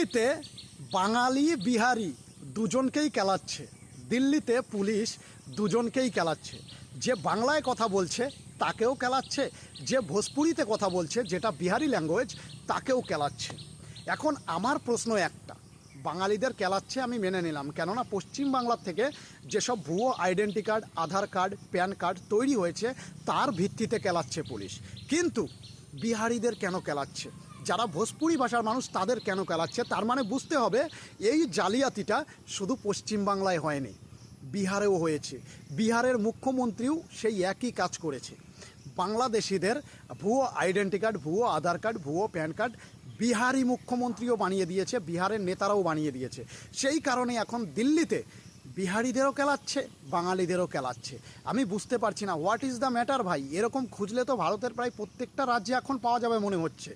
দিল্লিতে বাঙালি বিহারি দুজনকেই কেলাচ্ছে। দিল্লিতে পুলিশ দুজনকেই কেলাচ্ছে। যে বাংলায় কথা বলছে তাকেও কেলাচ্ছে, যে ভোজপুরিতে কথা বলছে যেটা বিহারি ল্যাঙ্গুয়েজ তাকেও কেলাচ্ছে। এখন আমার প্রশ্ন একটা, বাঙালিদের কেলাচ্ছে আমি মেনে নিলাম, কেননা পশ্চিমবাংলার থেকে যেসব ভুয়ো আইডেন্টি কার্ড, আধার কার্ড, প্যান কার্ড তৈরি হয়েছে তার ভিত্তিতে কেলাচ্ছে পুলিশ। কিন্তু বিহারিদের কেন কেলাচ্ছে, যারা ভোজপুরি ভাষার মানুষ তাদের কেন কেলাচ্ছে? তার মানে বুঝতে হবে এই জালিয়াতিটা শুধু পশ্চিমবাংলায় হয়নি, বিহারেও হয়েছে। বিহারের মুখ্যমন্ত্রীও সেই একই কাজ করেছে। বাংলাদেশিদের ভুয়ো আইডেন্টি কার্ড, ভুয়ো আধার কার্ড, ভুয়ো প্যান কার্ড বিহারি মুখ্যমন্ত্রীও বানিয়ে দিয়েছে, বিহারের নেতারাও বানিয়ে দিয়েছে। সেই কারণে এখন দিল্লিতে বিহারিদেরও কেলাচ্ছে, বাঙালিদেরও কেলাচ্ছে। আমি বুঝতে পারছি না হোয়াট ইজ দ্য ম্যাটার ভাই। এরকম খুঁজলে তো ভারতের প্রায় প্রত্যেকটা রাজ্যে এখন পাওয়া যাবে মনে হচ্ছে।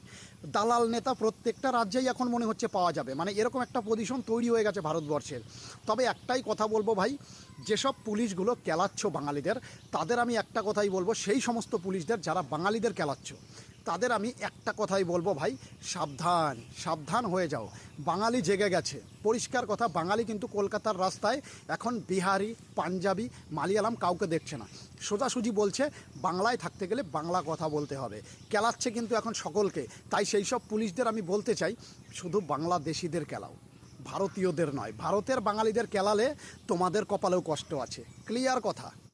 দালাল নেতা প্রত্যেকটা রাজ্যেই এখন মনে হচ্ছে পাওয়া যাবে, মানে এরকম একটা পজিশন তৈরি হয়ে গেছে ভারতবর্ষের। তবে একটাই কথা বলবো ভাই, যেসব পুলিশগুলো কেলাচ্ছ বাঙালিদের, তাদের আমি একটা কথাই বলবো, সেই সমস্ত পুলিশদের যারা বাঙালিদের কেলাচ্ছ তাদের আমি একটা কথাই বলবো ভাই, সাবধান, সাবধান হয়ে যাও। বাঙালি জেগে গেছে, পরিষ্কার কথা। বাঙালি কিন্তু কলকাতার রাস্তায় এখন বিহারি, পাঞ্জাবি, মালিয়ালাম কাউকে দেখছে না। সোজাসুজি বলছে বাংলায় থাকতে গেলে বাংলা কথা বলতে হবে। কেলাচ্ছে কিন্তু এখন সকলকে। তাই সেই সব পুলিশদের আমি বলতে চাই, শুধু বাংলাদেশিদের কেলাও, ভারতীয়দের নয়। ভারতের বাঙালিদের কেলালে তোমাদের কপালেও কষ্ট আছে। ক্লিয়ার কথা।